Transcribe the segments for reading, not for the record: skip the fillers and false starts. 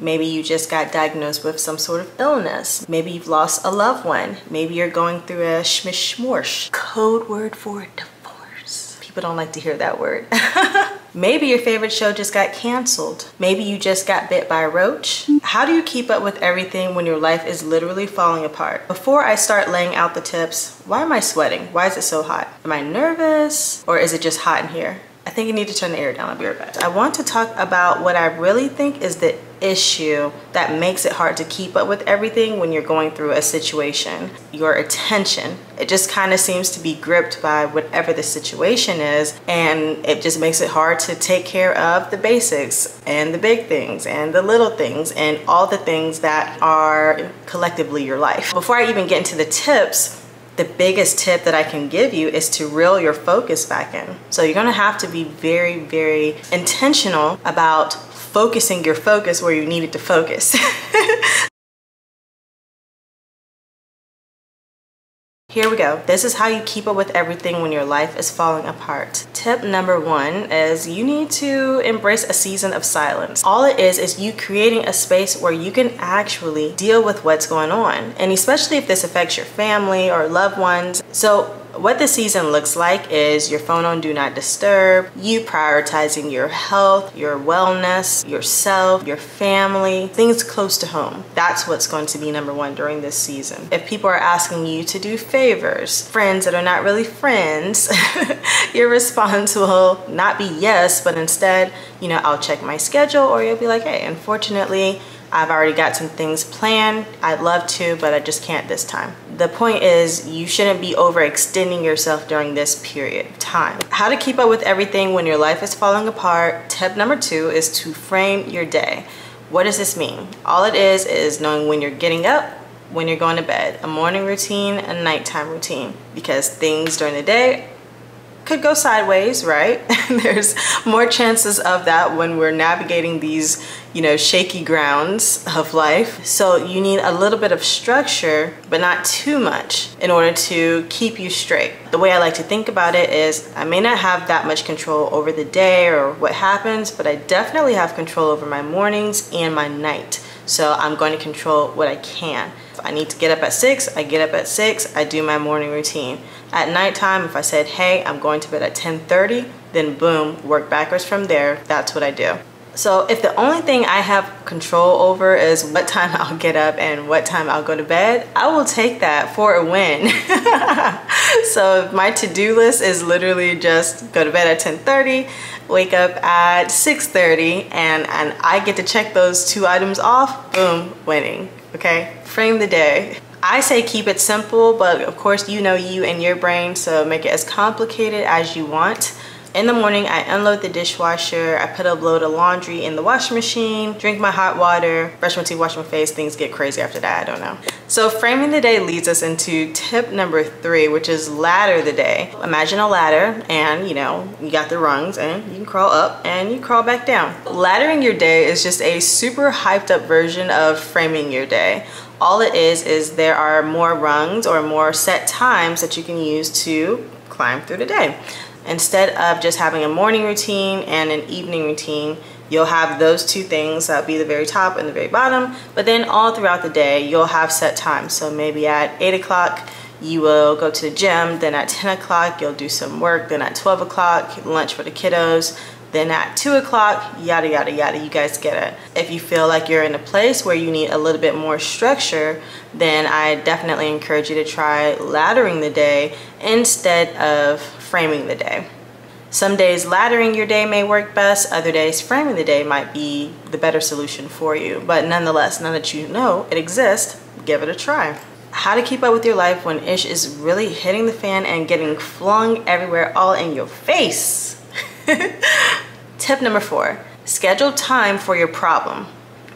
Maybe you just got diagnosed with some sort of illness. Maybe you've lost a loved one. Maybe you're going through a schmish-schmorsh. Code word for divorce. People don't like to hear that word. Maybe your favorite show just got canceled. Maybe you just got bit by a roach. How do you keep up with everything when your life is literally falling apart? Before I start laying out the tips, why am I sweating? Why is it so hot? Am I nervous or is it just hot in here? I think you need to turn the air down. I'll be right back. I want to talk about what I really think is the issue that makes it hard to keep up with everything when you're going through a situation. Your attention. It just kind of seems to be gripped by whatever the situation is, and it just makes it hard to take care of the basics and the big things and the little things and all the things that are collectively your life. Before I even get into the tips, the biggest tip that I can give you is to reel your focus back in. So you're gonna have to be very, very intentional about focusing your focus where you need it to focus. Here we go. This is how you keep up with everything when your life is falling apart. Tip number one is you need to embrace a season of silence. All it is you creating a space where you can actually deal with what's going on. And especially if this affects your family or loved ones. So what the season looks like is your phone on do not disturb, you prioritizing your health, your wellness, yourself, your family, things close to home. That's what's going to be number one during this season. If people are asking you to do favors, friends that are not really friends, your response will not be yes, but instead, you know, I'll check my schedule, or you'll be like, hey, unfortunately, I've already got some things planned. I'd love to, but I just can't this time. The point is you shouldn't be overextending yourself during this period of time. How to keep up with everything when your life is falling apart. Tip number two is to frame your day. What does this mean? All it is knowing when you're getting up, when you're going to bed, a morning routine, a nighttime routine, because things during the day could go sideways, right? There's more chances of that when we're navigating these, you know, shaky grounds of life. So you need a little bit of structure, but not too much in order to keep you straight. The way I like to think about it is I may not have that much control over the day or what happens, but I definitely have control over my mornings and my night. So I'm going to control what I can. If I need to get up at 6, I get up at 6, I do my morning routine. At nighttime, if I said, hey, I'm going to bed at 10:30, then boom, work backwards from there. That's what I do. So if the only thing I have control over is what time I'll get up and what time I'll go to bed, I will take that for a win. So my to-do list is literally just go to bed at 10:30, wake up at 6:30, and I get to check those 2 items off, boom, winning, okay? Frame the day. I say keep it simple, but of course you know you and your brain, so make it as complicated as you want. In the morning, I unload the dishwasher, I put a load of laundry in the washing machine, drink my hot water, brush my teeth, wash my face. Things get crazy after that, I don't know. So framing the day leads us into tip number 3, which is ladder the day. Imagine a ladder and you know, you got the rungs and you can crawl up and you crawl back down. Laddering your day is just a super hyped up version of framing your day. All it is there are more rungs or more set times that you can use to climb through the day. Instead of just having a morning routine and an evening routine, you'll have those 2 things that'll be the very top and the very bottom, but then all throughout the day you'll have set times. So maybe at 8 o'clock you will go to the gym, then at 10 o'clock you'll do some work, then at 12 o'clock lunch for the kiddos, then at 2 o'clock, yada, yada, yada, you guys get it. If you feel like you're in a place where you need a little bit more structure, then I definitely encourage you to try laddering the day instead of framing the day. Some days laddering your day may work best, other days framing the day might be the better solution for you. But nonetheless, now that you know it exists, give it a try. How to keep up with your life when ish is really hitting the fan and getting flung everywhere all in your face. Tip number 4, schedule time for your problem.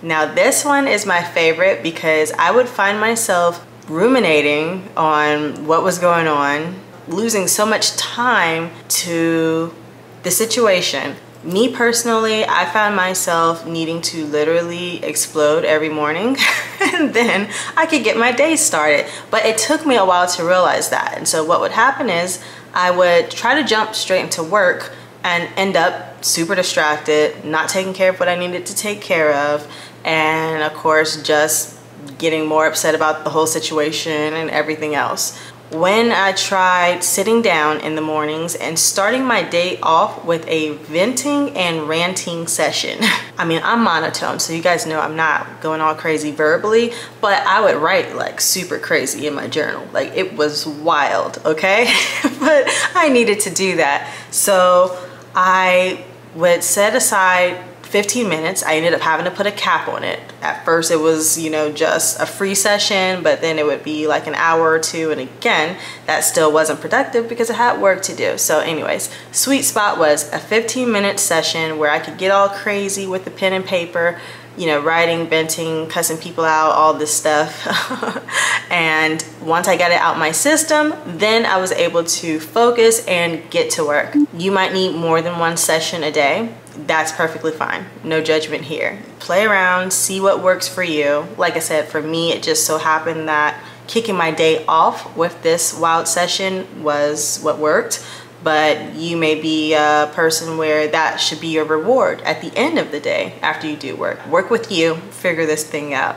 Now this one is my favorite because I would find myself ruminating on what was going on, losing so much time to the situation. Me personally, I found myself needing to literally explode every morning and then I could get my day started. But it took me a while to realize that. And so what would happen is I would try to jump straight into work and end up super distracted, not taking care of what I needed to take care of, and of course just getting more upset about the whole situation and everything else. When I tried sitting down in the mornings and starting my day off with a venting and ranting session. I mean, I'm monotone, so you guys know I'm not going all crazy verbally, but I would write like super crazy in my journal. Like, it was wild, okay? But I needed to do that. So I would set aside 15 minutes. I ended up having to put a cap on it. At first it was, you know, just a free session, but then it would be like an hour or two, and again, that still wasn't productive because I had work to do. So anyways, sweet spot was a 15-minute session where I could get all crazy with the pen and paper, you know, writing, venting, cussing people out, all this stuff. And once I got it out my system, then I was able to focus and get to work. You might need more than one session a day. That's perfectly fine. No judgment here. Play around, see what works for you. Like I said, for me, it just so happened that kicking my day off with this wild session was what worked. But you may be a person where that should be your reward at the end of the day after you do work. Work with you, figure this thing out.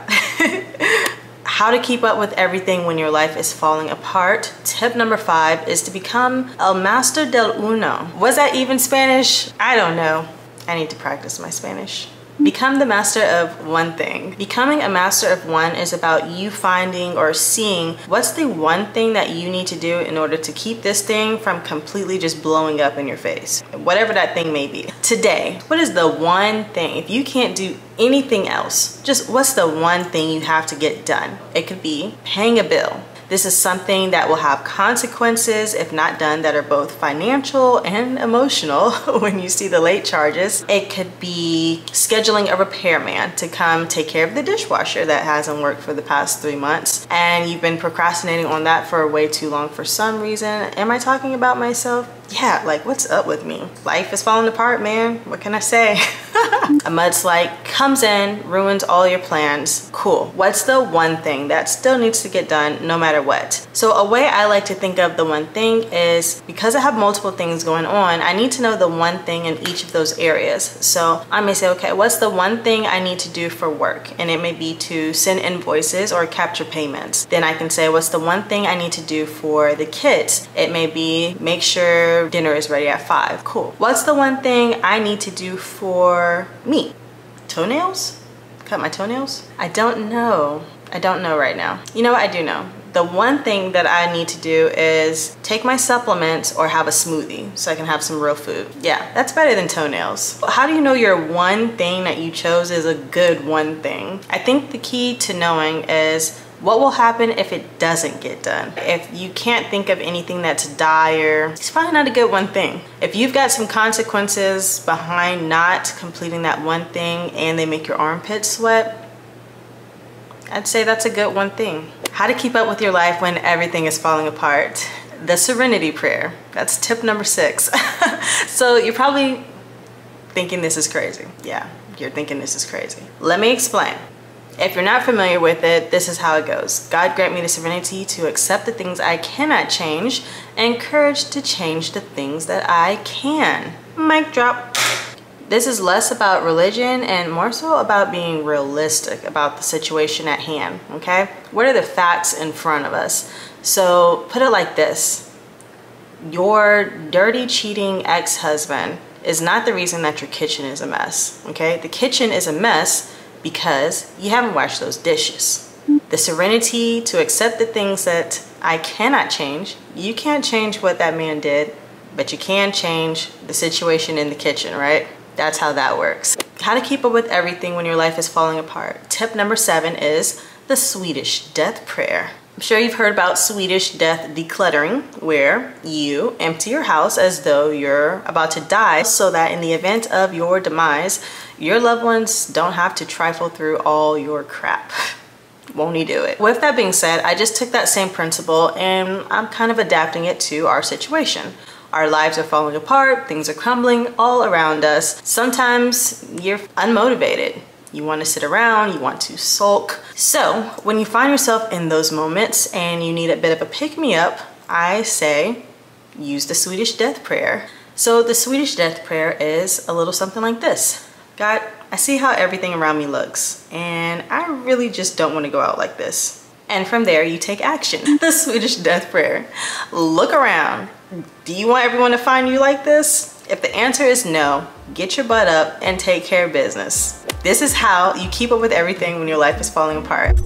How to keep up with everything when your life is falling apart. Tip number 5 is to become el master del uno. Was that even Spanish? I don't know. I need to practice my Spanish. Become the master of one thing. Becoming a master of one is about you finding or seeing what's the one thing that you need to do in order to keep this thing from completely just blowing up in your face. Whatever that thing may be. Today, what is the one thing, if you can't do anything else, just what's the one thing you have to get done? It could be paying a bill. This is something that will have consequences if not done that are both financial and emotional when you see the late charges. It could be scheduling a repairman to come take care of the dishwasher that hasn't worked for the past 3 months and you've been procrastinating on that for way too long for some reason. Am I talking about myself? Yeah, like what's up with me? Life is falling apart, man. What can I say? A mudslide comes in, ruins all your plans. Cool. What's the one thing that still needs to get done no matter what? So a way I like to think of the one thing is, because I have multiple things going on, I need to know the one thing in each of those areas. So I may say, okay, what's the one thing I need to do for work? And it may be to send invoices or capture payments. Then I can say, what's the one thing I need to do for the kids? It may be make sure dinner is ready at 5. Cool. What's the one thing I need to do for me? Toenails? Cut my toenails? I don't know. I don't know right now. You know what? I do know. The one thing that I need to do is take my supplements or have a smoothie so I can have some real food. Yeah, that's better than toenails. How do you know your one thing that you chose is a good one thing? I think the key to knowing is what will happen if it doesn't get done. If you can't think of anything that's dire, it's probably not a good one thing. If you've got some consequences behind not completing that one thing and they make your armpits sweat, I'd say that's a good one thing. How to keep up with your life when everything is falling apart. The Serenity prayer. That's tip number 6. So you're probably thinking this is crazy. Yeah, you're thinking this is crazy. Let me explain. If you're not familiar with it, this is how it goes. God grant me the serenity to accept the things I cannot change and courage to change the things that I can. Mic drop. This is less about religion and more so about being realistic about the situation at hand, okay? What are the facts in front of us? So put it like this. Your dirty, cheating ex-husband is not the reason that your kitchen is a mess, okay? The kitchen is a mess because you haven't washed those dishes. The serenity to accept the things that I cannot change. You can't change what that man did, but you can change the situation in the kitchen, right? That's how that works. How to keep up with everything when your life is falling apart. Tip number 7 is the Swedish death prayer. I'm sure you've heard about Swedish death decluttering, where you empty your house as though you're about to die so that in the event of your demise, your loved ones don't have to trifle through all your crap. Won't he do it? With that being said, I just took that same principle and I'm kind of adapting it to our situation. Our lives are falling apart, things are crumbling all around us. Sometimes you're unmotivated. You want to sit around, you want to sulk. So when you find yourself in those moments and you need a bit of a pick-me-up, I say use the Swedish death prayer. So the Swedish death prayer is a little something like this. God, I see how everything around me looks, and I really just don't want to go out like this. And from there, you take action. The Swedish death prayer. Look around. Do you want everyone to find you like this? If the answer is no, get your butt up and take care of business. This is how you keep up with everything when your life is falling apart.